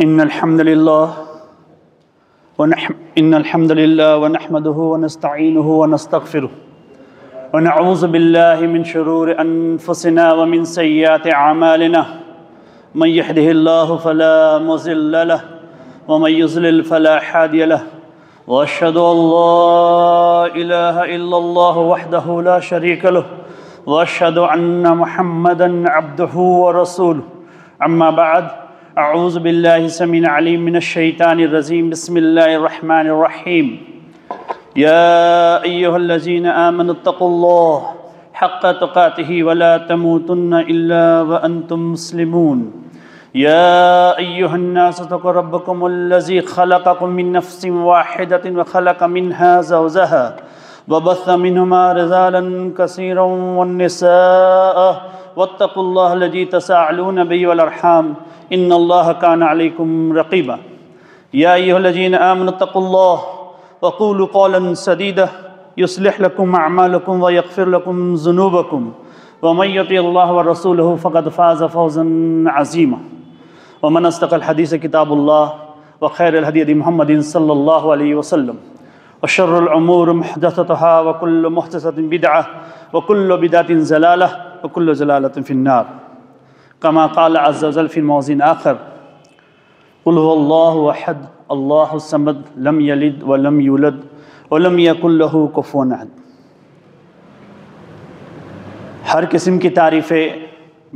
إن الحمد لله ونحمده ونستعينه ونستغفره ونعوذ بالله من شرور أنفسنا ومن سيئات أعمالنا من يهده الله فلا مضل له ومن يضلل فلا هادي له وأشهد أن لا إله إلا الله وحده لا شريك له وأشهد أن محمدًا عبده ورسوله أما بعد أعوذ بالله السميع العليم من الشيطان الرجيم بسم الله الرحمن الرحيم يا أيها الذين آمنوا اتقوا الله حق تقاته ولا تموتن إلا وأنتم مسلمون يا أيها الناس اتقوا ربكم الذي خلقكم من نفس واحدة وخلق منها زوجها وبث منهما رجالا كثيرا والنساء واتقوا الله الذي تساءلون به والأرحام إن الله كان عليكم رقيبا يا أيها الذين آمنوا اتقوا الله وقولوا قولا سديدا يصلح لكم أعمالكم ويغفر لكم ذنوبكم ومن يطع الله ورسوله فقد فاز فوزا عظيما ومن أصدق الحديث كتاب الله وخير الهدي هدي محمد صلى الله عليه وسلم وشر الأمور محدثاتها وكل محدثة بدعة وكل بدعة ضلالة وكل ضلالة في النار كما قال عز وجل في موضع آخر قل هو الله أحد الله الصمد لم يلد ولم يولد ولم يكن له كفوا أحد۔ ہر قسم کی تعریفیں،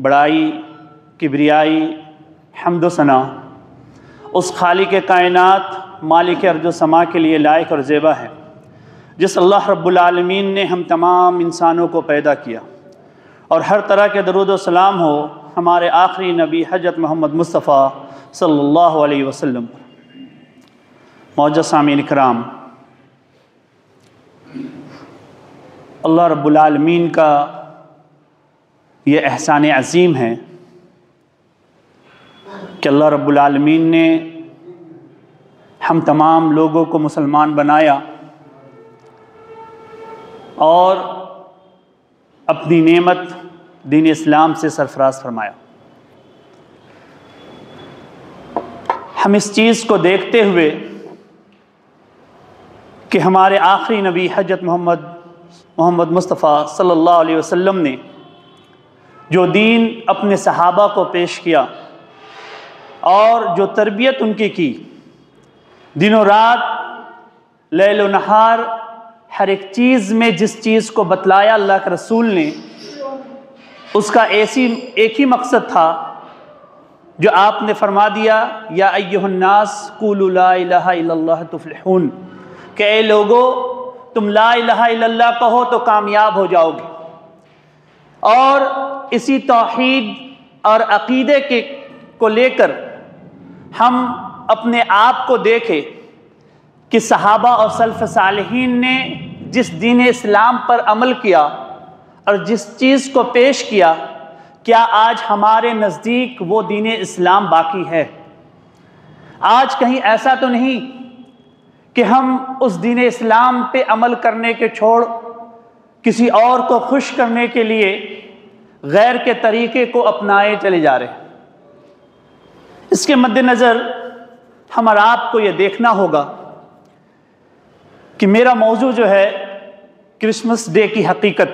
بڑائی، کبریائی، حمد و ثنا اس خالق کائنات مالک ارض و سما کے لیے لائق اور زیبا ہے جس اللہ رب العالمین نے ہم تمام انسانوں کو پیدا کیا، اور ہر طرح کے درود و سلام ہو ہمارے آخری نبی حضرت محمد مصطفیٰ صلی اللہ علیہ وسلم۔ معزز سامعین اکرام، اللہ رب العالمین کا یہ احسان عظیم ہے کہ اللہ رب العالمین نے ہم تمام لوگوں کو مسلمان بنایا اور اپنی نعمت دین اسلام سے سرفراز فرمایا۔ ہم اس چیز کو دیکھتے ہوئے کہ ہمارے آخری نبی حضرت محمد مصطفیٰ صلی اللہ علیہ وسلم نے جو دین اپنے صحابہ کو پیش کیا اور جو تربیت ان کی دن و رات، لیل و نہار، ہر ایک چیز میں جس چیز کو بتلایا اللہ کے رسول نے، اس کا ایک ہی مقصد تھا جو آپ نے فرما دیا، یا ایھا الناس قولوا لا الہ الا اللہ تفلحون، کہ اے لوگو تم لا الہ الا اللہ کہو تو کامیاب ہو جاؤ گے۔ اور اسی توحید اور عقیدے کو لے کر ہم اپنے آپ کو دیکھیں کہ صحابہ اور سلف صالحین نے جس دین اسلام پر عمل کیا اور جس چیز کو پیش کیا، کیا آج ہمارے نزدیک وہ دین اسلام باقی ہے؟ آج کہیں ایسا تو نہیں کہ ہم اس دین اسلام پہ عمل کرنے کے چھوڑ کسی اور کو خوش کرنے کے لیے غیر کے طریقے کو اپنائے چلے جا رہے ہیں۔ اس کے مد نظر ہم اور آپ کو یہ دیکھنا ہوگا کہ میرا موضوع جو ہے کرسمس ڈے کی حقیقت۔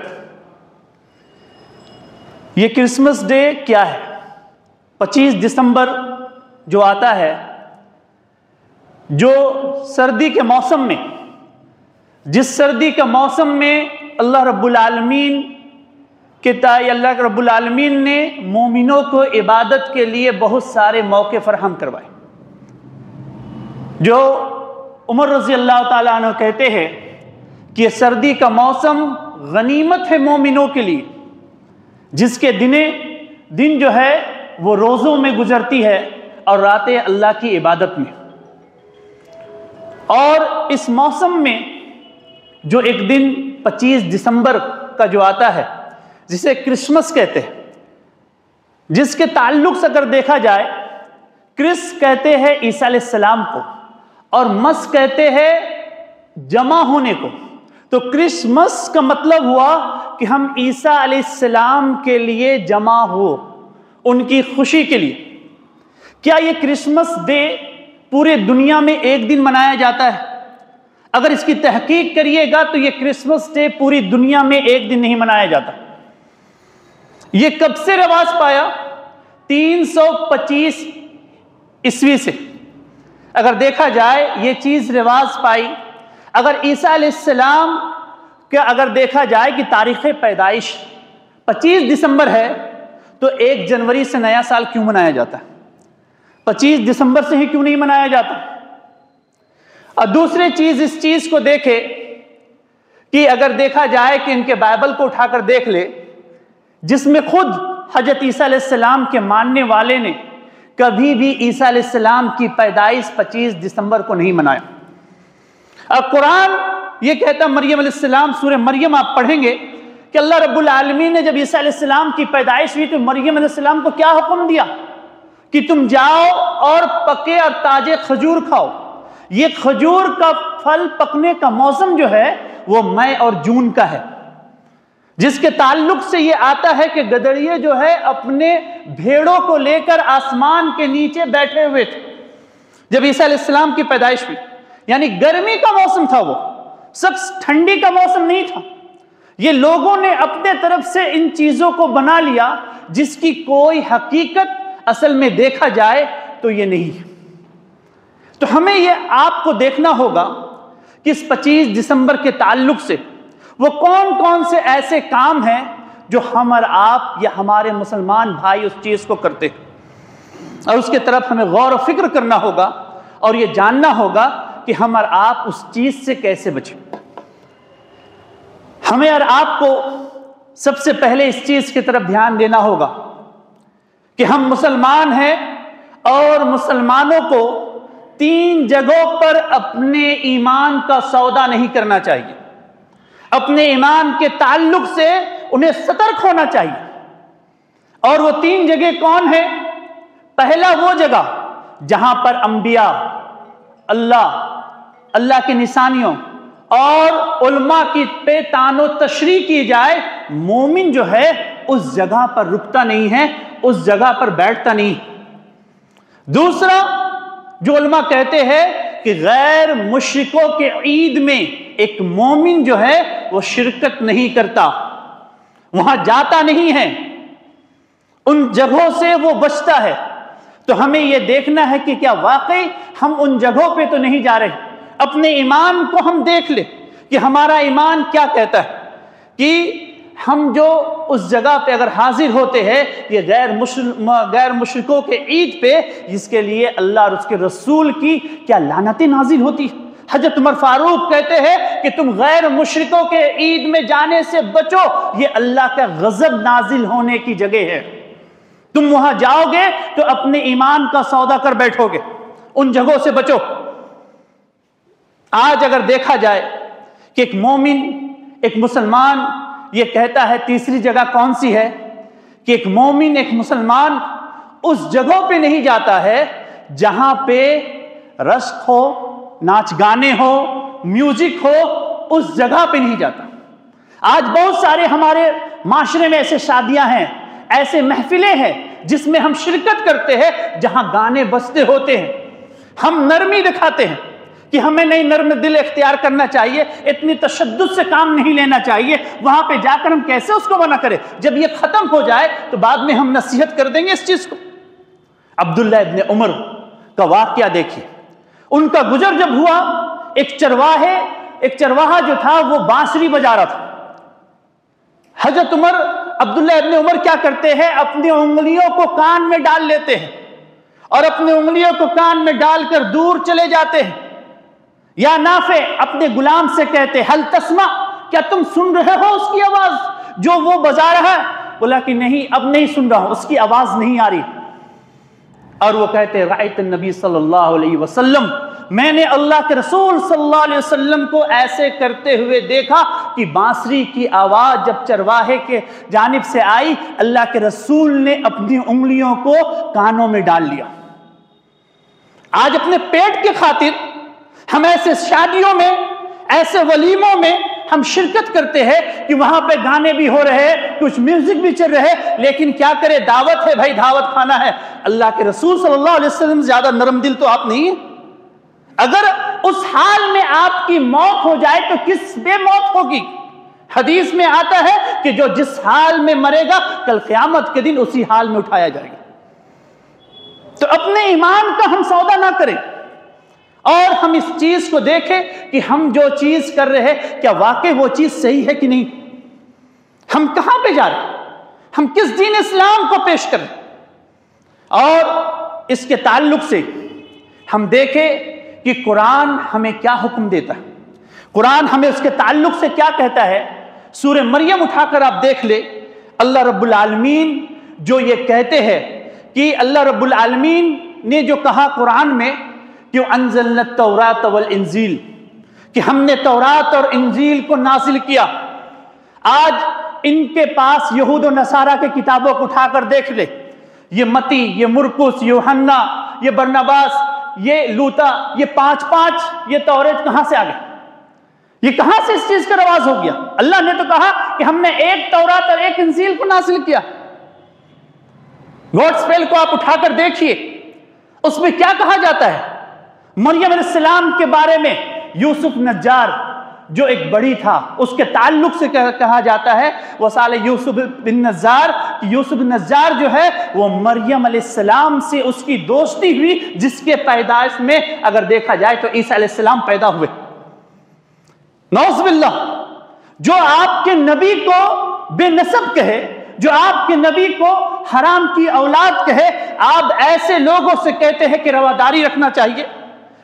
یہ کرسمس ڈے کیا ہے؟ 25 دسمبر جو آتا ہے، جو سردی کے موسم میں، جس سردی کے موسم میں اللہ رب العالمین نے مومنوں کو عبادت کے لیے بہت سارے موقع فراہم کروائے، جو عمر رضی اللہ تعالیٰ عنہ کہتے ہیں کہ یہ سردی کا موسم غنیمت ہے مومنوں کے لیے، جس کے دن جو ہے وہ روزوں میں گزرتی ہے اور راتیں اللہ کی عبادت میں۔ اور اس موسم میں جو ایک دن 25 دسمبر کا جو آتا ہے، جسے کرسمس کہتے ہیں، جس کے تعلق سے اگر دیکھا جائے، کرس کہتے ہیں عیسیٰ علیہ السلام کو اور مس کہتے ہیں جمع ہونے کو، تو کرسمس کا مطلب ہوا کہ ہم عیسیٰ علیہ السلام کے لیے جمع ہو، ان کی خوشی کے لیے، کیا یہ کرسمس ڈے پورے دنیا میں ایک دن منایا جاتا ہے؟ اگر اس کی تحقیق کریے گا تو یہ کرسمس ڈے پوری دنیا میں ایک دن نہیں منایا جاتا۔ یہ کب سے رواج پایا؟ 325 عیسوی سے اگر دیکھا جائے یہ چیز رواج پائی۔ اگر عیسیٰ علیہ السلام کا اگر دیکھا جائے کہ تاریخ پیدائش 25 دسمبر ہے تو 1 جنوری سے نیا سال کیوں منایا جاتا ہے؟ 25 دسمبر سے ہی کیوں نہیں منایا جاتا؟ اور دوسری چیز اس چیز کو دیکھے کہ اگر دیکھا جائے کہ ان کے بائبل کو اٹھا کر دیکھ لے، جس میں خود حضرت عیسیٰ علیہ السلام کے ماننے والے نے کبھی بھی عیسیٰ علیہ السلام کی پیدائش 25 دسمبر کو نہیں منایا۔ اور قرآن یہ کہتا مریم علیہ السلام، سورہ مریم آپ پڑھیں گے کہ اللہ رب العالمین نے جب عیسیٰ علیہ السلام کی پیدائش ہوئی تو مریم علیہ السلام کو کیا حکم دیا کہ تم جاؤ اور پکے اور تازے کھجور کھاؤ۔ یہ کھجور کا پھل پکنے کا موسم جو ہے وہ مئی اور جون کا ہے، جس کے تعلق سے یہ آتا ہے کہ گدڑیے جو ہے اپنے بھیڑوں کو لے کر آسمان کے نیچے بیٹھے ہوئے تھے جب عیسیٰ علیہ السلام کی پیدائش ہوئی۔ یعنی گرمی کا موسم تھا، وہ سخت ٹھنڈی کا موسم نہیں تھا۔ یہ لوگوں نے اپنے طرف سے ان چیزوں کو بنا لیا جس کی کوئی حقیقت اصل میں دیکھا جائے تو یہ نہیں ہے۔ تو ہمیں یہ آپ کو دیکھنا ہوگا کہ اس 25 دسمبر کے تعلق سے وہ کون کون سے ایسے کام ہیں جو ہم اور آپ یا ہمارے مسلمان بھائی اس چیز کو کرتے ہیں، اور اس کے طرف ہمیں غور و فکر کرنا ہوگا اور یہ جاننا ہوگا کہ ہم اور آپ اس چیز سے کیسے بچیں۔ ہمیں اور آپ کو سب سے پہلے اس چیز کی طرف دھیان دینا ہوگا کہ ہم مسلمان ہیں اور مسلمانوں کو 3 جگہوں پر اپنے ایمان کا سودا نہیں کرنا چاہیے۔ اپنے ایمان کے تعلق سے انہیں سترک ہونا چاہیے، اور وہ 3 جگہ کون ہیں؟ پہلا وہ جگہ جہاں پر انبیاء، اللہ کی نشانیوں اور علماء کی پہ تان و تشریح کی جائے، مومن جو ہے اس جگہ پر رکتا نہیں ہے، اس جگہ پر بیٹھتا نہیں۔ دوسرا جو علماء کہتے ہیں کہ غیر مشرکوں کے عید میں ایک مومن جو ہے وہ شرکت نہیں کرتا، وہاں جاتا نہیں ہے، ان جگہوں سے وہ بچتا ہے۔ تو ہمیں یہ دیکھنا ہے کہ کیا واقعی ہم ان جگہوں پہ تو نہیں جا رہے۔ اپنے ایمان کو ہم دیکھ لیں کہ ہمارا ایمان کیا کہتا ہے، کہ ہم جو اس جگہ پہ اگر حاضر ہوتے ہیں یہ غیر مشرکوں کے عید پہ، جس کے لیے اللہ اور اس کے رسول کی کیا لعنتیں نازل ہوتی۔ حضرت عمر فاروق کہتے ہیں کہ تم غیر مشرکوں کے عید میں جانے سے بچو، یہ اللہ کا غضب نازل ہونے کی جگہ ہے۔ تم وہاں جاؤ گے تو اپنے ایمان کا سودا کر بیٹھو گے، ان جگہوں سے بچو۔ آج اگر دیکھا جائے کہ ایک مومن، ایک مسلمان یہ کہتا ہے، تیسری جگہ کون سی ہے کہ ایک مومن، ایک مسلمان اس جگہوں پہ نہیں جاتا ہے جہاں پہ رشک ہو، ناچ گانے ہو، میوزک ہو، اس جگہ پہ نہیں جاتا۔ آج بہت سارے ہمارے معاشرے میں ایسے شادیاں ہیں، ایسے محفلیں ہیں جس میں ہم شرکت کرتے ہیں جہاں گانے بجتے ہوتے ہیں۔ ہم نرمی دکھاتے ہیں کہ ہمیں نہیں نرم دل اختیار کرنا چاہیے، اتنی تشدد سے کام نہیں لینا چاہیے، وہاں پہ جا کر ہم کیسے اس کو منع کریں؟ جب یہ ختم ہو جائے تو بعد میں ہم نصیحت کر دیں گے اس چیز کو۔ عبداللہ ابن عمر کا واقعہ دیکھیے، ان کا گزر جب ہوا، ایک چرواہا جو تھا وہ بانسری بجا رہا تھا۔ حضرت عمر، عبداللہ ابن عمر کیا کرتے ہیں، اپنی انگلیوں کو کان میں ڈال لیتے ہیں اور اپنی انگلیوں کو کان میں ڈال کر دور چلے جاتے ہیں۔ یا نافع اپنے غلام سے کہتے، حل تسمع، کیا تم سن رہے ہو اس کی آواز جو وہ بجا رہا ہے؟ بولا کہ نہیں، اب نہیں سن رہا ہوں، اس کی آواز نہیں آ رہی۔ اور وہ کہتے، رأیت النبی صلی اللہ علیہ وسلم، میں نے اللہ کے رسول صلی اللہ علیہ وسلم کو ایسے کرتے ہوئے دیکھا کہ بانسری کی آواز جب چرواہے کے جانب سے آئی، اللہ کے رسول نے اپنی انگلیوں کو کانوں میں ڈال لیا۔ آج اپنے پیٹ کی خاطر ہم ایسے شادیوں میں، ایسے ولیموں میں ہم شرکت کرتے ہیں کہ وہاں پہ گانے بھی ہو رہے، کچھ میوزک بھی چل رہے، لیکن کیا کرے، دعوت ہے بھائی، دعوت کھانا ہے۔ اللہ کے رسول صلی اللہ علیہ وسلم زیادہ نرم دل تو آپ نہیں ہیں۔ اگر اس حال میں آپ کی موت ہو جائے تو کس بے موت ہوگی؟ حدیث میں آتا ہے کہ جو جس حال میں مرے گا کل قیامت کے دن اسی حال میں اٹھایا جائے گا۔ تو اپنے ایمان کا ہم سودا نہ کریں، اور ہم اس چیز کو دیکھیں کہ ہم جو چیز کر رہے ہیں کیا واقعی وہ چیز صحیح ہے کہ نہیں، ہم کہاں پہ جا رہے ہیں، ہم کس دین اسلام کو پیش کر رہے ہیں۔ اور اس کے تعلق سے ہم دیکھیں کہ قرآن ہمیں کیا حکم دیتا ہے، قرآن ہمیں اس کے تعلق سے کیا کہتا ہے۔ سورہ مریم اٹھا کر آپ دیکھ لیں، اللہ رب العالمین جو یہ کہتے ہیں کہ اللہ رب العالمین نے جو کہا قرآن میں کہ انزلنا التوراۃ والانجیل، کہ ہم نے تورات اور انجیل کو نازل کیا۔ آج ان کے پاس یہود و نصارہ کے کتابوں کو اٹھا کر دیکھ لے، یہ متی، یہ مرقس، یہ یوحنا، یہ برناباس، یہ لوتا، یہ پانچ یہ توریت کہاں سے آ گئے؟ یہ کہاں سے اس چیز کا رواج ہو گیا؟ اللہ نے تو کہا کہ ہم نے ایک تورات اور ایک انجیل کو نازل کیا۔ گاڈ اسپیل کو آپ اٹھا کر دیکھیے، اس میں کیا کہا جاتا ہے؟ مریم علیہ السلام کے بارے میں یوسف نجار جو ایک بڑی تھا، اس کے تعلق سے کہا جاتا ہے وصال یوسف بن نجار، یوسف نجار جو ہے وہ مریم علیہ السلام سے اس کی دوستی ہوئی، جس کے پیدائش میں اگر دیکھا جائے تو عیسیٰ علیہ السلام پیدا ہوئے۔ نعوذ باللہ، جو آپ کے نبی کو بے نسب کہے، جو آپ کے نبی کو حرام کی اولاد کہے، آپ ایسے لوگوں سے کہتے ہیں کہ رواداری رکھنا چاہیے،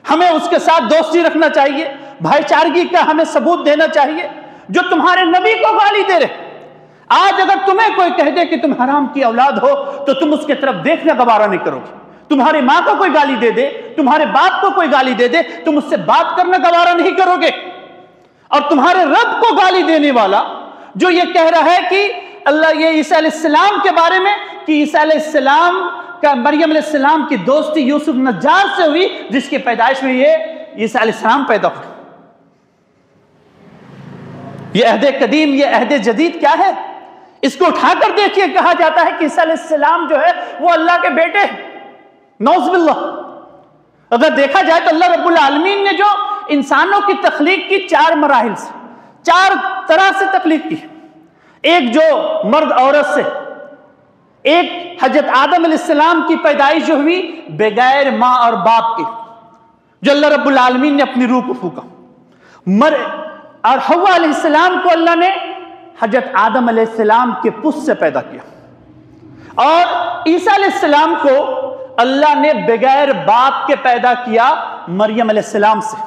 ہمیں اس کے ساتھ دوستی رکھنا چاہیے، بھائی چارگی کا ہمیں ثبوت دینا چاہیے، جو تمہارے نبی کو گالی دے رہے۔ آج اگر تمہیں کوئی کہہ دے کہ تم حرام کی اولاد ہو تو تم اس کی طرف دیکھنا گوارا نہیں کرو گے۔ تمہاری ماں کو کوئی گالی دے دے، تمہارے باپ کو کوئی گالی دے دے، تم اس سے بات کرنا گوارا نہیں کرو گے۔ اور تمہارے رب کو گالی دینے والا جو یہ کہہ رہا ہے کہ اللہ یہ عیسیٰ علیہ السلام کے بارے میں کہ عیسیٰ علیہ السلام کا مریم علیہ السلام کی دوستی یوسف نجار سے ہوئی، جس کی پیدائش میں یہ عیسیٰ علیہ السلام پیدا ہوئے۔ یہ عہد قدیم، یہ عہد جدید کیا ہے؟ اس کو اٹھا کر دیکھیے، کہا جاتا ہے کہ عیسیٰ علیہ السلام جو ہے وہ اللہ کے بیٹے ہیں۔ نعوذ باللہ۔ اگر دیکھا جائے تو اللہ رب العالمین نے جو انسانوں کی تخلیق کی 4 مراحل سے، 4 طرح سے تخلیق کی، ایک جو مرد عورت سے، ایک حضرت آدم علیہ السلام کی پیدائش جو ہوئی بغیر ماں اور باپ کے، جو اللہ رب العالمین نے اپنی روح کو پھونکا، اور حوا علیہ السلام کو اللہ نے حضرت آدم علیہ السلام کے پس سے پیدا کیا، اور عیسیٰ علیہ السلام کو اللہ نے بغیر باپ کے پیدا کیا مریم علیہ السلام سے،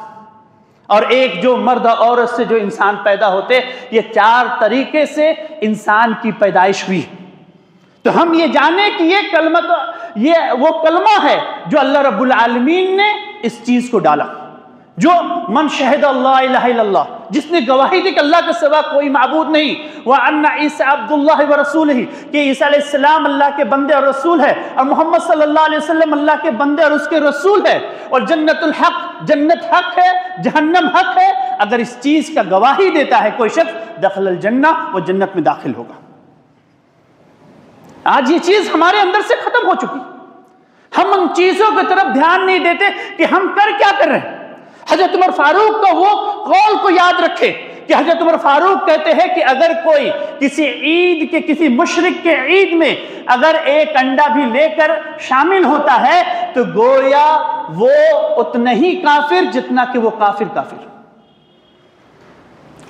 اور ایک جو مرد اور عورت سے جو انسان پیدا ہوتے، یہ 4 طریقے سے انسان کی پیدائش ہوئی۔ تو ہم یہ جانیں کہ یہ کلمہ یہ وہ کلمہ ہے جو اللہ رب العالمین نے اس چیز کو ڈالا، جو من شہد اللہ الہ الا اللہ، جس نے گواہی دی کہ اللہ کے سوا کوئی معبود نہیں، وَأَنَّ عِيسَىٰ عَبْدُ اللَّهِ وَرَسُولِهِ، کہ عیسیٰ علیہ السلام اللہ کے بندے اور رسول ہے، اور محمد صلی اللہ علیہ وسلم اللہ کے بندے اور اس کے رسول ہے، اور جنت الحق، جنت حق ہے، جہنم حق ہے۔ اگر اس چیز کا گواہی دیتا ہے کوئی شخص، دخل الجنہ، وہ جنت میں داخل ہوگا۔ آج یہ چیز ہمارے اندر سے ختم ہو چکی، ہم ان چیزوں کی طرف دھیان نہیں دیتے کہ ہم کیا کر رہے ہیں۔ حضرت عمر فاروق کا وہ قول کو یاد رکھے کہ حضرت عمر فاروق کہتے ہیں کہ اگر کوئی کسی عید کے، کسی مشرک کے عید میں اگر ایک انڈا بھی لے کر شامل ہوتا ہے تو گویا وہ اتنا ہی کافر جتنا کہ وہ کافر۔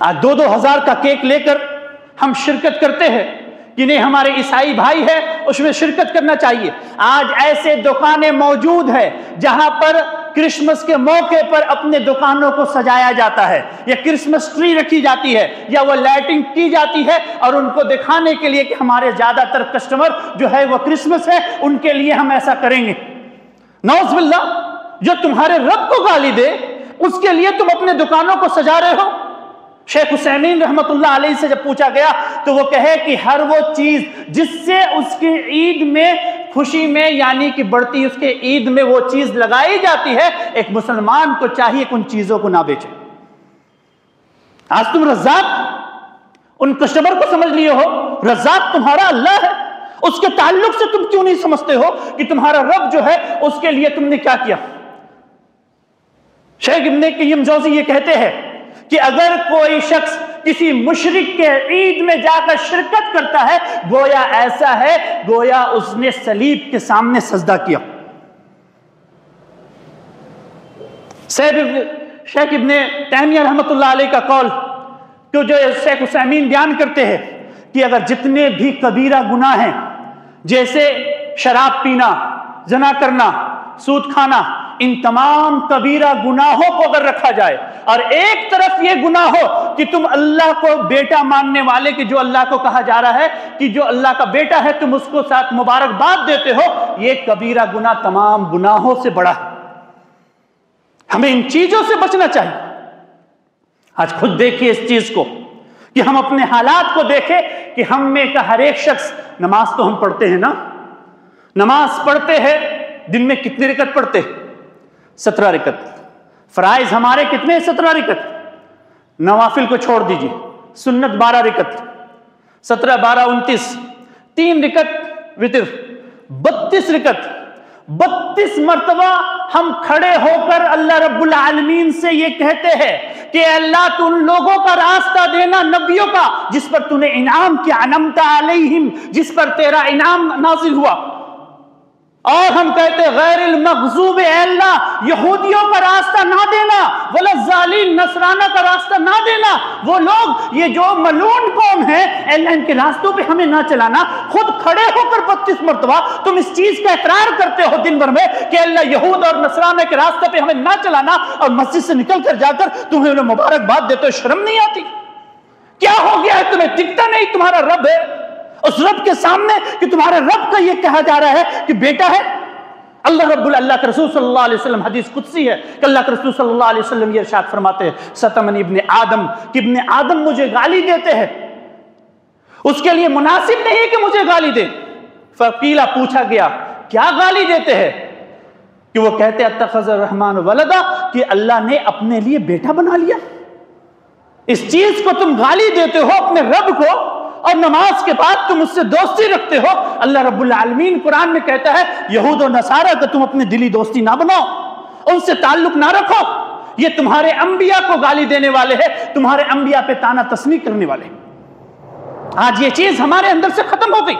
آج 2,000 کا کیک لے کر ہم شرکت کرتے ہیں کہ نہیں، ہمارے عیسائی بھائی ہے اس میں شرکت کرنا چاہیے۔ آج ایسے دکانیں موجود ہیں جہاں پر کرسمس کے موقع پر اپنے دکانوں کو سجایا جاتا ہے، یا کرسمس ٹری رکھی جاتی ہے، یا وہ لائٹنگ کی جاتی ہے، اور ان کو دکھانے کے لیے کہ ہمارے زیادہ تر کسٹمر جو ہے وہ کرسمس ہے، ان کے لیے ہم ایسا کریں گے۔ نعوذ باللہ، جو تمہارے رب کو گالی دے اس کے لیے تم اپنے دکانوں کو سجا رہے ہو۔ شیخ حسینین رحمت اللہ علیہ سے جب پوچھا گیا تو وہ کہے کہ ہر وہ چیز جس سے اس کی عید میں، خوشی میں، یعنی کہ بڑھتی اس کے عید میں وہ چیز لگائی جاتی ہے، ایک مسلمان کو چاہیے کہ ان چیزوں کو نہ بیچے۔ آج تم رزاق ان کسٹمر کو سمجھ لیے ہو، رزاق تمہارا اللہ ہے، اس کے تعلق سے تم کیوں نہیں سمجھتے ہو کہ تمہارا رب جو ہے اس کے لیے تم نے کیا کیا؟ شیخ ابن قیم جوزی یہ کہتے ہیں کہ اگر کوئی شخص کسی مشرک کے عید میں جا کر شرکت کرتا ہے، گویا ایسا ہے گویا اس نے صلیب کے سامنے سجدہ کیا۔ شیخ ابن تیمیہ رحمۃ اللہ علیہ کا قول کہ جو شیخ عثیمین بیان کرتے ہیں کہ اگر جتنے بھی کبیرہ گناہ ہیں، جیسے شراب پینا، زنا کرنا، سود کھانا، ان تمام کبیرہ گناہوں کو اگر رکھا جائے اور ایک طرف یہ گناہ ہو کہ تم اللہ کو بیٹا ماننے والے کہ جو اللہ کو کہا جا رہا ہے کہ جو اللہ کا بیٹا ہے تم اس کو ساتھ مبارکباد دیتے ہو، یہ کبیرہ گناہ تمام گناہوں سے بڑا ہے۔ ہمیں ان چیزوں سے بچنا چاہیے۔ آج خود دیکھیے اس چیز کو کہ ہم اپنے حالات کو دیکھیں کہ ہم میں کا ہر ایک شخص، نماز تو ہم پڑھتے ہیں نا، نماز پڑھتے ہیں، دن میں کتنے رکعت پڑھتے ہیں؟ 17 رکعت۔ فرائض ہمارے کتنے؟ 17 رکعت۔ نوافل کو چھوڑ دیجیے، سنت 12 رکعت، 17 12 29، 3 رکعت وتر، 32 رکعت۔ 32 مرتبہ ہم کھڑے ہو کر اللہ رب العالمین سے یہ کہتے ہیں کہ اللہ تو ان لوگوں کا راستہ دینا، نبیوں کا جس پر تو نے انعام کیا، انعمت علیہم، جس پر تیرا انعام نازل ہوا۔ اور ہم کہتے غیر المغضوب، اے اللہ یہودیوں کا راستہ نہ دینا، ولا الضالین، نصرانہ کا راستہ نہ دینا، وہ لوگ یہ جو ملعون قوم ہے، اے اللہ ان کے راستوں پہ ہمیں نہ چلانا۔ خود کھڑے ہو کر 32 مرتبہ تم اس چیز کا اقرار کرتے ہو دن بھر میں کہ اللہ یہود اور نصرانہ کے راستے پہ ہمیں نہ چلانا، اور مسجد سے نکل کر جا کر تمہیں انہیں مبارکباد دیتے ہو، شرم نہیں آتی؟ کیا ہو گیا ہے؟ تمہیں دکھتا نہیں تمہارا رب ہے اس رب کے سامنے کہ تمہارے رب کا یہ کہا جا رہا ہے کہ بیٹا ہے؟ اللہ کے رسول صلی اللہ علیہ وسلم، حدیث قدسی ہے کہ اللہ کے رسول صلی اللہ علیہ وسلم یہ ارشاد فرماتے ہیں ستمنی ابن آدم، کہ ابن آدم مجھے گالی دیتے ہیں، اس کے لیے مناسب نہیں کہ مجھے گالی دے۔ فقیلہ پوچھا گیا کیا گالی دیتے ہیں؟ کہ وہ کہتے اتخذ الرحمن ولدا، کہ اللہ نے اپنے لیے بیٹا بنا لیا۔ اس چیز کو تم گالی دیتے ہو اپنے رب کو، اور نماز کے بعد تم اس سے دوستی رکھتے ہو۔ اللہ رب العالمین قرآن میں کہتا ہے یہود و نصارہ کا تم اپنے دلی دوستی نہ بناؤ، ان سے تعلق نہ رکھو، یہ تمہارے انبیاء کو گالی دینے والے ہیں، تمہارے انبیاء پہ طعنہ تسنی کرنے والے۔ آج یہ چیز ہمارے اندر سے ختم ہو گئی،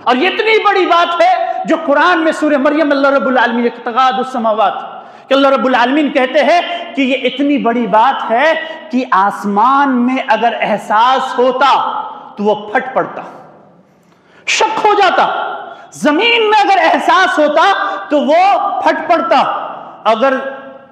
اور یہ اتنی بڑی بات ہے جو قرآن میں سورہ مریم اللہ رب العالمین اقتقاد السماوات کہ اللہ رب العالمین کہتے ہیں کہ یہ اتنی بڑی بات ہے کہ آسمان میں اگر احساس ہوتا تو وہ پھٹ پڑتا، شک ہو جاتا، زمین میں اگر احساس ہوتا تو وہ پھٹ پڑتا، اگر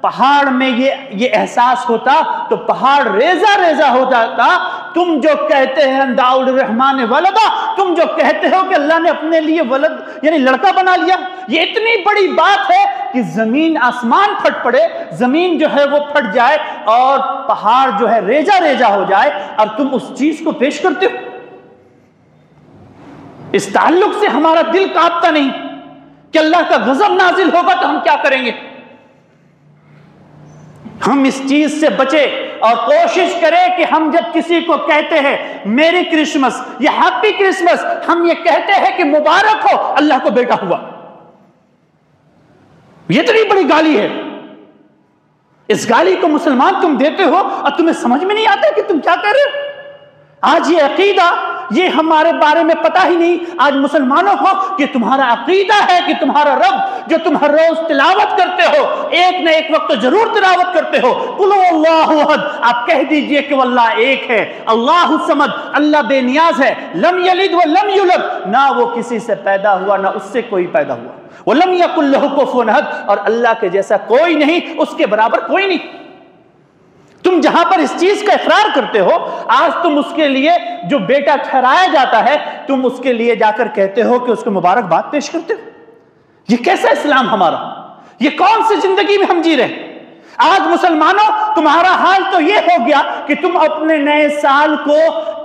پہاڑ میں یہ احساس ہوتا تو پہاڑ ریزہ ریزہ ہو جاتا۔ تم جو کہتے ہیں دعوا الرحمن ولدا، تم جو کہتے ہو کہ اللہ نے اپنے لیے ولد یعنی لڑکا بنا لیا، یہ اتنی بڑی بات ہے کہ زمین آسمان پھٹ پڑے، زمین جو ہے وہ پھٹ جائے اور پہاڑ جو ہے ریزہ ریزہ ہو جائے، اور تم اس چیز کو پیش کرتے ہو۔ اس تعلق سے ہمارا دل کانپتا نہیں کہ اللہ کا غضب نازل ہوگا تو ہم کیا کریں گے؟ ہم اس چیز سے بچے اور کوشش کریں کہ ہم جب کسی کو کہتے ہیں میری کرسمس یا ہیپی کرسمس، ہم یہ کہتے ہیں کہ مبارک ہو اللہ کو بیٹا ہوا۔ یہ اتنی بڑی گالی ہے، اس گالی کو مسلمان تم دیتے ہو اور تمہیں سمجھ میں نہیں آتا کہ تم کیا کہہ رہے ہو۔ آج یہ عقیدہ یہ ہمارے بارے میں پتہ ہی نہیں۔ آج مسلمانوں کو کہ تمہارا عقیدہ ہے کہ تمہارا رب جو تم ہر روز تلاوت کرتے ہو، ایک نہ ایک وقت تو ضرور تلاوت کرتے ہو، قل هو اللہ احد، آپ کہہ دیجئے کہ وہ اللہ ایک ہے، اللہ الصمد، اللہ بے نیاز ہے، لم یلد ولم یولد، نہ وہ کسی سے پیدا ہوا نہ اس سے کوئی پیدا ہوا، ولم یکن لہ کفوا احد، اور اللہ کے جیسا کوئی نہیں، اس کے برابر کوئی نہیں۔ تم جہاں پر اس چیز کا اقرار کرتے ہو، آج تم اس کے لیے جو بیٹا ٹھہرایا جاتا ہے تم اس کے لیے جا کر کہتے ہو کہ اس کو مبارکباد پیش کرتے ہو۔ یہ کیسا اسلام ہمارا؟ یہ کون سی زندگی میں ہم جی رہے؟ آج مسلمانوں تمہارا حال تو یہ ہو گیا کہ تم اپنے نئے سال کو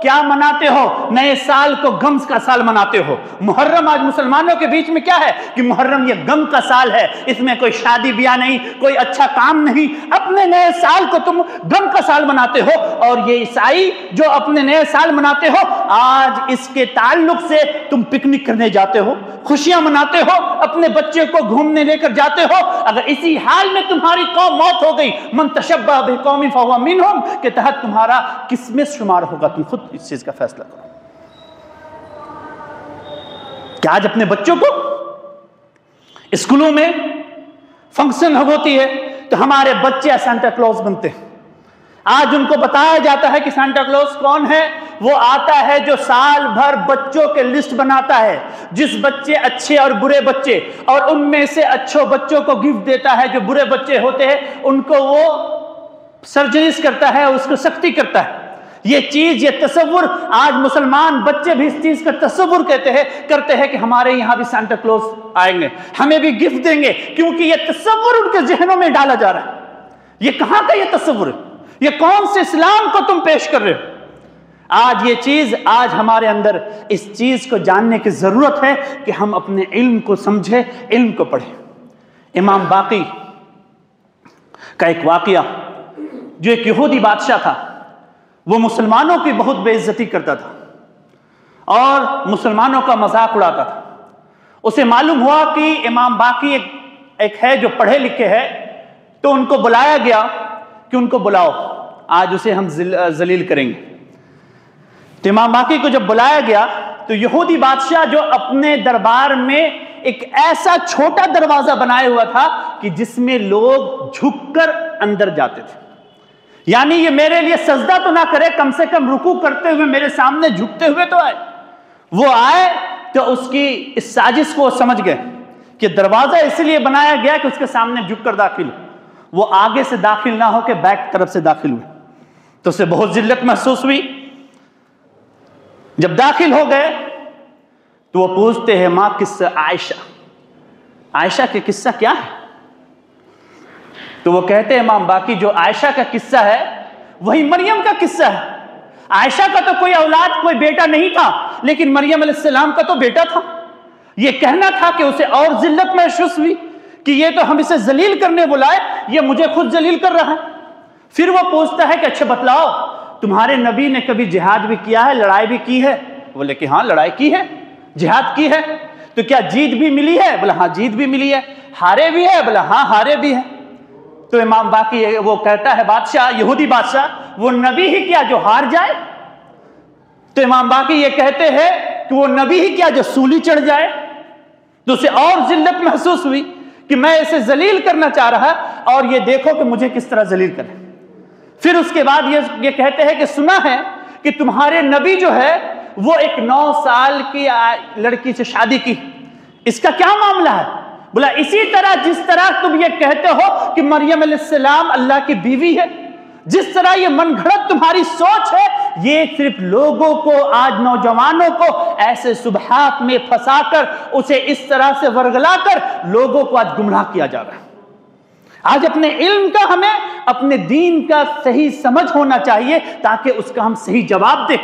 کیا مناتے ہو؟ نئے سال کو غم کا سال مناتے ہو۔ محرم آج مسلمانوں کے بیچ میں کیا ہے کہ محرم یہ غم کا سال ہے، اس میں کوئی شادی بیاہ نہیں، کوئی اچھا کام نہیں، اپنے نئے سال کو تم غم کا سال مناتے ہو، اور یہ عیسائی جو اپنے نئے سال مناتے ہو، آج اس کے تعلق سے تم پکنک کرنے جاتے ہو، خوشیاں مناتے ہو، اپنے بچے کو گھومنے لے کر جاتے ہو۔ اگر اسی حال میں تمہاری قوم موت ہو گئی، من تشبہ بقوم فہو منہم کے تحت تمہارا کس میں شمار ہوگا؟ تم خود اس چیز کا فیصلہ کرو کہ آج اپنے بچوں کو اسکولوں میں فنکشن ہوتی ہے تو ہمارے بچے سانتا کلوز بنتے ہیں۔ آج ان کو بتایا جاتا ہے کہ سانتا کلوز کون ہے؟ وہ آتا ہے جو سال بھر بچوں کے لسٹ بناتا ہے، جس بچے اچھے اور برے بچے، اور ان میں سے اچھے بچوں کو گفٹ دیتا ہے، جو برے بچے ہوتے ہیں ان کو وہ سرجریز کرتا ہے، اس کو سختی کرتا ہے۔ یہ چیز، یہ تصور آج مسلمان بچے بھی اس چیز کا تصور کرتے ہیں کہ ہمارے یہاں بھی سانتا کلوز آئیں گے، ہمیں بھی گفٹ دیں گے، کیونکہ یہ تصور ان کے ذہنوں میں ڈالا جا رہا ہے۔ یہ کہاں کا یہ تصور ہے؟ یہ کون سے اسلام کو تم پیش کر رہے ہو؟ آج یہ چیز، آج ہمارے اندر اس چیز کو جاننے کی ضرورت ہے کہ ہم اپنے علم کو سمجھیں، علم کو پڑھیں۔ امام باقی کا ایک واقعہ، جو ایک یہودی بادشاہ تھا، وہ مسلمانوں کی بہت بے عزتی کرتا تھا اور مسلمانوں کا مذاق اڑاتا تھا۔ اسے معلوم ہوا کہ امام باقی ایک ہے جو پڑھے لکھے ہے، تو ان کو بلایا گیا کہ ان کو بلاؤ، آج اسے ہم ذلیل کریں گے۔ تو امام باقی کو جب بلایا گیا تو یہودی بادشاہ جو اپنے دربار میں ایک ایسا چھوٹا دروازہ بنائے ہوا تھا کہ جس میں لوگ جھک کر اندر جاتے تھے، یعنی یہ میرے لیے سجدہ تو نہ کرے، کم سے کم رکوع کرتے ہوئے میرے سامنے جھکتے ہوئے تو آئے۔ وہ آئے تو اس کی اس سازش کو سمجھ گئے کہ دروازہ اس لیے بنایا گیا کہ اس کے سامنے جھک کر داخل ہو۔ وہ آگے سے داخل نہ ہو کے بیک طرف سے داخل ہوئے، تو اسے بہت ذلت محسوس ہوئی۔ جب داخل ہو گئے تو وہ پوچھتے ہیں ماں قصہ عائشہ، عائشہ کے قصہ کیا ہے؟ تو وہ کہتے ہیں امام باقی جو عائشہ کا قصہ ہے وہی مریم کا قصہ ہے۔ عائشہ کا تو کوئی اولاد، کوئی بیٹا نہیں تھا، لیکن مریم علیہ السلام کا تو بیٹا تھا۔ یہ کہنا تھا کہ اسے اور ذلت محسوس ہوئی کہ یہ تو ہم اسے ذلیل کرنے بلائے، یہ مجھے خود ذلیل کر رہا ہے۔ پھر وہ پوچھتا ہے کہ اچھا بتلاؤ، تمہارے نبی نے کبھی جہاد بھی کیا ہے، لڑائی بھی کی ہے؟ بولے کہ ہاں لڑائی کی ہے، جہاد کی ہے۔ تو کیا جیت بھی ملی ہے؟ بولا ہاں جیت بھی ملی ہے۔ ہارے بھی ہے؟ بولا ہاں ہارے بھی ہے۔ تو امام باقی وہ کہتا ہے بادشاہ، یہودی بادشاہ، وہ نبی ہی کیا جو ہار جائے؟ تو امام باقی یہ کہتے ہیں کہ وہ نبی ہی کیا جو سولی چڑھ جائے؟ تو اسے اور ذلت محسوس ہوئی کہ میں اسے ذلیل کرنا چاہ رہا، اور یہ دیکھو کہ مجھے کس طرح ذلیل کرے۔ پھر اس کے بعد یہ کہتے ہیں کہ سنا ہے کہ تمہارے نبی جو ہے وہ ایک 9 سال کی لڑکی سے شادی کی، اس کا کیا معاملہ ہے؟ بولا اسی طرح جس طرح تم یہ کہتے ہو کہ مریم علیہ السلام اللہ کی بیوی ہے، جس طرح یہ من گھڑت تمہاری سوچ ہے، یہ صرف لوگوں کو، آج نوجوانوں کو ایسے شبہات میں پھنسا کر، اسے اس طرح سے ورگلا کر لوگوں کو آج گمراہ کیا جا رہا ہے۔ آج اپنے علم کا، ہمیں اپنے دین کا صحیح سمجھ ہونا چاہیے تاکہ اس کا ہم صحیح جواب دیں۔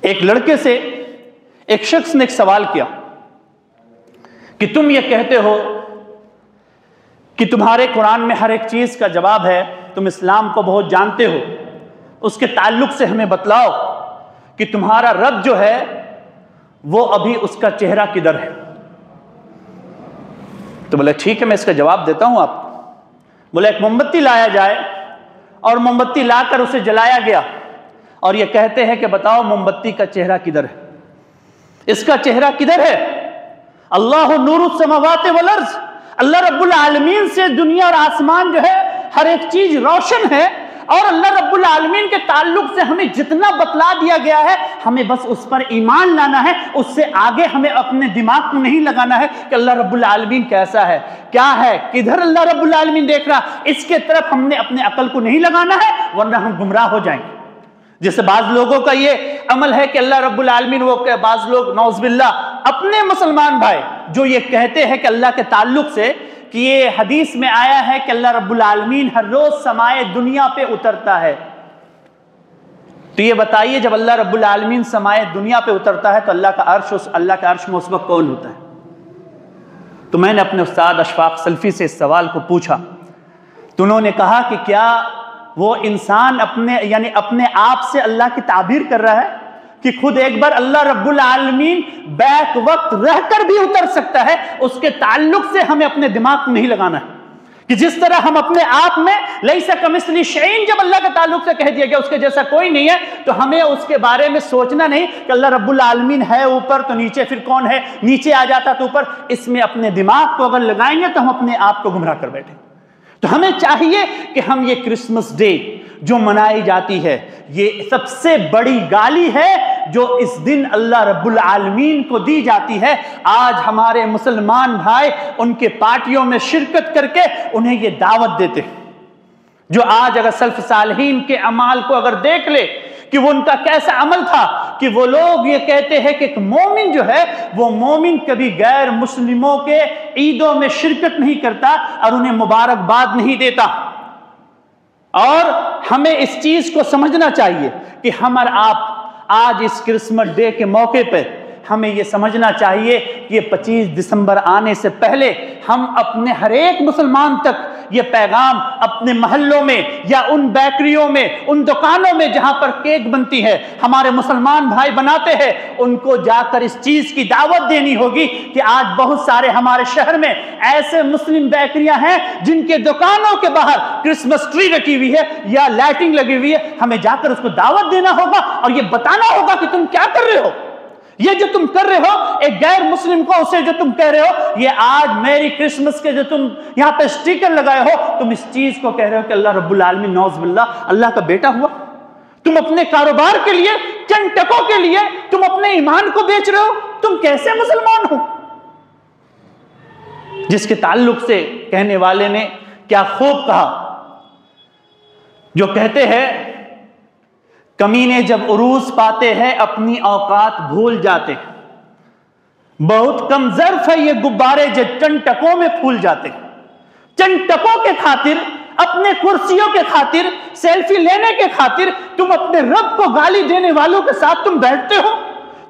ایک لڑکے سے ایک شخص نے ایک سوال کیا کہ تم یہ کہتے ہو کہ تمہارے قرآن میں ہر ایک چیز کا جواب ہے، تم اسلام کو بہت جانتے ہو، اس کے تعلق سے ہمیں بتلاؤ کہ تمہارا رب جو ہے وہ ابھی اس کا چہرہ کدھر ہے؟ تو بولے ٹھیک ہے میں اس کا جواب دیتا ہوں آپ کو۔ بولے ایک موم بتی لایا جائے، اور موم بتی لا کر اسے جلایا گیا، اور یہ کہتے ہیں کہ بتاؤ موم بتی کا چہرہ کدھر ہے؟ اس کا چہرہ کدھر ہے؟ اللہ نور السماوات والارض، اللہ رب العالمین سے دنیا اور آسمان جو ہے ہر ایک چیز روشن ہے، اور اللہ رب العالمین کے تعلق سے ہمیں جتنا بتلا دیا گیا ہے ہمیں بس اس پر ایمان لانا ہے، اس سے آگے ہمیں اپنے دماغ کو نہیں لگانا ہے کہ اللہ رب العالمین کیسا ہے، کیا ہے، کدھر اللہ رب العالمین دیکھ رہا، اس کے طرف ہم نے اپنے عقل کو نہیں لگانا ہے، ورنہ ہم گمراہ ہو جائیں گے۔ جیسے بعض لوگوں کا یہ عمل ہے کہ اللہ رب العالمین، وہ بعض لوگ نعوذ باللہ اپنے مسلمان بھائی جو یہ کہتے ہیں کہ اللہ کے تعلق سے کہ یہ حدیث میں آیا ہے کہ اللہ رب العالمین ہر روز سمائے دنیا پہ اترتا ہے، تو یہ بتائیے جب اللہ رب العالمین سمائے دنیا پہ اترتا ہے تو اللہ کا عرش میں اس وقت کون ہوتا ہے؟ تو میں نے اپنے استاد اشفاق سلفی سے اس سوال کو پوچھا تو انہوں نے کہا کہ کیا وہ انسان اپنے آپ سے اللہ کی تعبیر کر رہا ہے کہ خود ایک بار اللہ رب العالمین بیک وقت رہ کر بھی اتر سکتا ہے؟ اس کے تعلق سے ہمیں اپنے دماغ میں نہیں لگانا ہے کہ جس طرح ہم اپنے آپ میں لیس کمثلہ شیء جب اللہ کے تعلق سے کہہ دیا گیا اس کے جیسا کوئی نہیں ہے، تو ہمیں اس کے بارے میں سوچنا نہیں کہ اللہ رب العالمین ہے اوپر تو نیچے پھر کون ہے، نیچے آ جاتا تو اوپر۔ اس میں اپنے دماغ کو اگر لگائیں گے تو ہم اپنے آپ کو گمراہ کر بیٹھیں۔ تو ہمیں چاہیے کہ ہم یہ کرسمس ڈے جو منائی جاتی ہے، یہ سب سے بڑی گالی ہے جو اس دن اللہ رب العالمین کو دی جاتی ہے۔ آج ہمارے مسلمان بھائی ان کے پارٹیوں میں شرکت کر کے انہیں یہ دعوت دیتے ہیں، جو آج اگر سلف صالحین کے اعمال کو اگر دیکھ لے کہ وہ ان کا کیسا عمل تھا، کہ وہ لوگ یہ کہتے ہیں کہ ایک مومن جو ہے وہ مومن کبھی غیر مسلموں کے عیدوں میں شرکت نہیں کرتا اور انہیں مبارکباد نہیں دیتا۔ اور ہمیں اس چیز کو سمجھنا چاہیے کہ ہم اور آپ آج اس کرسمس ڈے کے موقع پہ ہمیں یہ سمجھنا چاہیے کہ 25 دسمبر آنے سے پہلے ہم اپنے ہر ایک مسلمان تک یہ پیغام اپنے محلوں میں یا ان بیکریوں میں، ان دکانوں میں جہاں پر کیک بنتی ہے، ہمارے مسلمان بھائی بناتے ہیں، ان کو جا کر اس چیز کی دعوت دینی ہوگی کہ آج بہت سارے ہمارے شہر میں ایسے مسلم بیکریاں ہیں جن کے دکانوں کے باہر کرسمس ٹری رکھی ہوئی ہے یا لائٹنگ لگی ہوئی ہے۔ ہمیں جا کر اس کو دعوت دینا ہوگا اور یہ بتانا ہوگا کہ تم کیا کر رہے ہو، یہ جو تم کر رہے ہو ایک غیر مسلم کو اسے جو تم کہہ رہے ہو یہ آج میری کرسمس کے جو تم یہاں پہ سٹیکر لگائے ہو، تم اس چیز کو کہہ رہے ہو کہ اللہ رب العالمین نعوذ باللہ اللہ کا بیٹا ہوا۔ تم اپنے کاروبار کے لیے، چند ٹکوں کے لیے تم اپنے ایمان کو بیچ رہے ہو، تم کیسے مسلمان ہو؟ جس کے تعلق سے کہنے والے نے کیا خوب کہا، جو کہتے ہیں کمینے جب عروس پاتے ہیں اپنی اوقات بھول جاتے ہیں، بہت کم ظرف ہے یہ غبارے جو چند ٹکوں میں پھول جاتے ہیں۔ چند ٹکوں کے خاطر، اپنے کرسیوں کے خاطر، سیلفی لینے کے خاطر تم اپنے رب کو گالی دینے والوں کے ساتھ تم بیٹھتے ہو،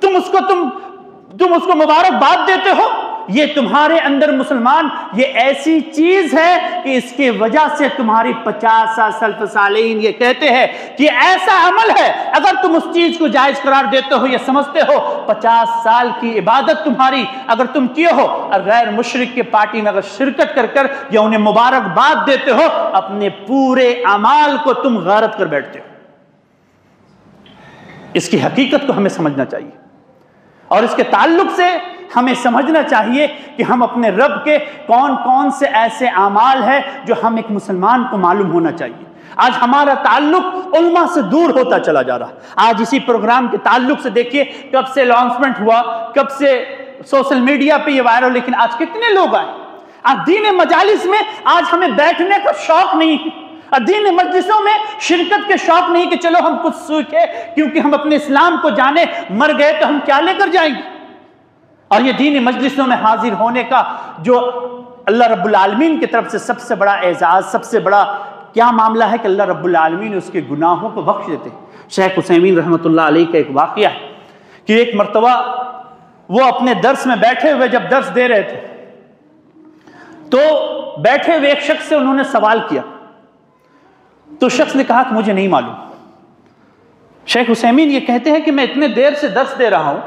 تم اس کو مبارکباد دیتے ہو۔ یہ تمہارے اندر مسلمان یہ ایسی چیز ہے کہ اس کی وجہ سے تمہاری 50 سال سلف صالحین یہ کہتے ہیں کہ ایسا عمل ہے اگر تم اس چیز کو جائز قرار دیتے ہو یا سمجھتے ہو، 50 سال کی عبادت تمہاری اگر تم کیے ہو اور غیر مشرک کے پارٹی میں اگر شرکت کر یا انہیں مبارکباد دیتے ہو، اپنے پورے اعمال کو تم غارت کر بیٹھتے ہو۔ اس کی حقیقت کو ہمیں سمجھنا چاہیے اور اس کے تعلق سے ہمیں سمجھنا چاہیے کہ ہم اپنے رب کے کون کون سے ایسے اعمال ہیں جو ہم ایک مسلمان کو معلوم ہونا چاہیے۔ آج ہمارا تعلق علماء سے دور ہوتا چلا جا رہا۔ آج اسی پروگرام کے تعلق سے دیکھیے کب سے لانچمنٹ ہوا، کب سے سوشل میڈیا پہ یہ وائرل، لیکن آج کتنے لوگ آئے۔ آج دین مجالس میں آج ہمیں بیٹھنے کا شوق نہیں ہے، اور دین مجلسوں میں شرکت کے شوق نہیں کہ چلو ہم کچھ سیکھیں، کیونکہ ہم اپنے اسلام کو جانے، مر گئے تو ہم کیا لے کر جائیں گے۔ اور یہ دینی مجلسوں میں حاضر ہونے کا جو اللہ رب العالمین کی طرف سے سب سے بڑا اعزاز، سب سے بڑا کیا معاملہ ہے کہ اللہ رب العالمین اس کے گناہوں کو بخش دیتے۔ شیخ عثیمین رحمۃ اللہ علیہ کا ایک واقعہ ہے کہ ایک مرتبہ وہ اپنے درس میں بیٹھے ہوئے جب درس دے رہے تھے تو بیٹھے ہوئے ایک شخص سے انہوں نے سوال کیا، تو شخص نے کہا کہ مجھے نہیں معلوم۔ شیخ عثیمین یہ کہتے ہیں کہ میں اتنے دیر سے درس دے رہا ہوں،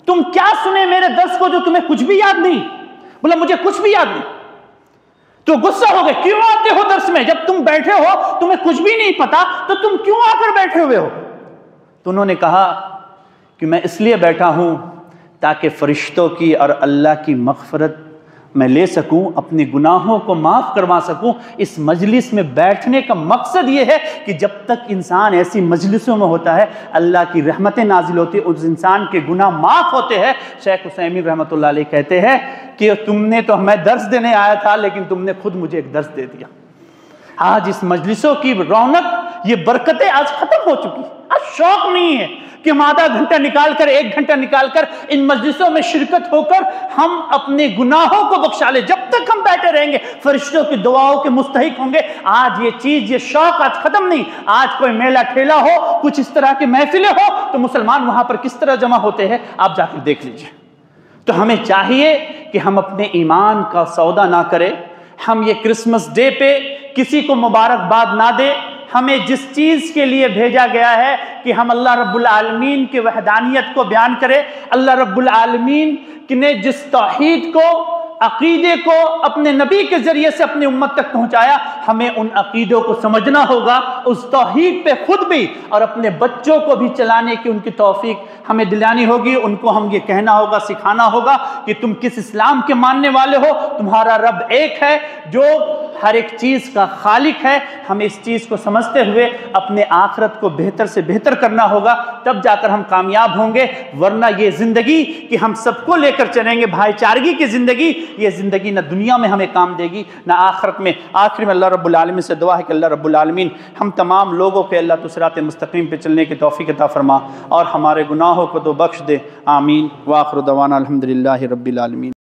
تم کیا سنے میرے درس کو جو تمہیں کچھ بھی یاد نہیں؟ بولا مجھے کچھ بھی یاد نہیں۔ تو غصہ ہو گئے، کیوں آتے ہو درس میں جب تم بیٹھے ہو تمہیں کچھ بھی نہیں پتا تو تم کیوں آ کر بیٹھے ہوئے ہو؟ تو انہوں نے کہا کہ میں اس لیے بیٹھا ہوں تاکہ فرشتوں کی اور اللہ کی مغفرت میں لے سکوں، اپنے گناہوں کو معاف کروا سکوں۔ اس مجلس میں بیٹھنے کا مقصد یہ ہے کہ جب تک انسان ایسی مجلسوں میں ہوتا ہے اللہ کی رحمتیں نازل ہوتی ہیں، اس انسان کے گناہ معاف ہوتے ہیں۔ شیخ عثیمین رحمۃ اللہ علیہ کہتے ہیں کہ تم نے تو میں درس دینے آیا تھا لیکن تم نے خود مجھے ایک درس دے دیا۔ آج اس مجلسوں کی رونق، یہ برکتیں آج ختم ہو چکی، آج شوق نہیں ہے کہ ہم آدھا گھنٹہ نکال کر، ایک گھنٹہ نکال کر ان مجلسوں میں شرکت ہو کر ہم اپنے گناہوں کو بخشا لیں۔ جب تک ہم بیٹھے رہیں گے فرشتوں کی دعاؤں کے مستحق ہوں گے۔ آج یہ چیز، یہ شوق آج ختم نہیں۔ آج کوئی میلہ ٹھیلا ہو، کچھ اس طرح کی محفلیں ہو تو مسلمان وہاں پر کس طرح جمع ہوتے ہیں آپ جا کر دیکھ لیجئے۔ تو ہمیں چاہیے کہ ہم اپنے ایمان کا سودا نہ کریں۔ ہم یہ کرسمس ڈے پہ کسی کو مبارکباد نہ دے، ہمیں جس چیز کے لیے بھیجا گیا ہے کہ ہم اللہ رب العالمین کی وحدانیت کو بیان کرے، اللہ رب العالمین نے جس توحید کو، عقیدے کو اپنے نبی کے ذریعے سے اپنی امت تک پہنچایا، ہمیں ان عقیدوں کو سمجھنا ہوگا، اس توحید پہ خود بھی اور اپنے بچوں کو بھی چلانے کی ان کی توفیق ہمیں دلانی ہوگی۔ ان کو ہم یہ کہنا ہوگا، سکھانا ہوگا کہ تم کس اسلام کے ماننے والے ہو، تمہارا رب ایک ہے جو ہر ایک چیز کا خالق ہے۔ ہمیں اس چیز کو سمجھتے ہوئے اپنے آخرت کو بہتر سے بہتر کرنا ہوگا، تب جا کر ہم کامیاب ہوں گے، ورنہ یہ زندگی کہ ہم سب کو لے کر چلیں گے، بھائی چارگی کی زندگی، یہ زندگی نہ دنیا میں ہمیں کام دے گی نہ آخرت میں۔ آخر میں اللہ رب العالمین سے دعا ہے کہ اللہ رب العالمین ہم تمام لوگوں کے اللہ تو صراط مستقیم پہ چلنے کی توفیق عطا فرما اور ہمارے گناہوں کو تو بخش دے، آمین۔ وآخر دعوانا الحمدللہ رب العالمین۔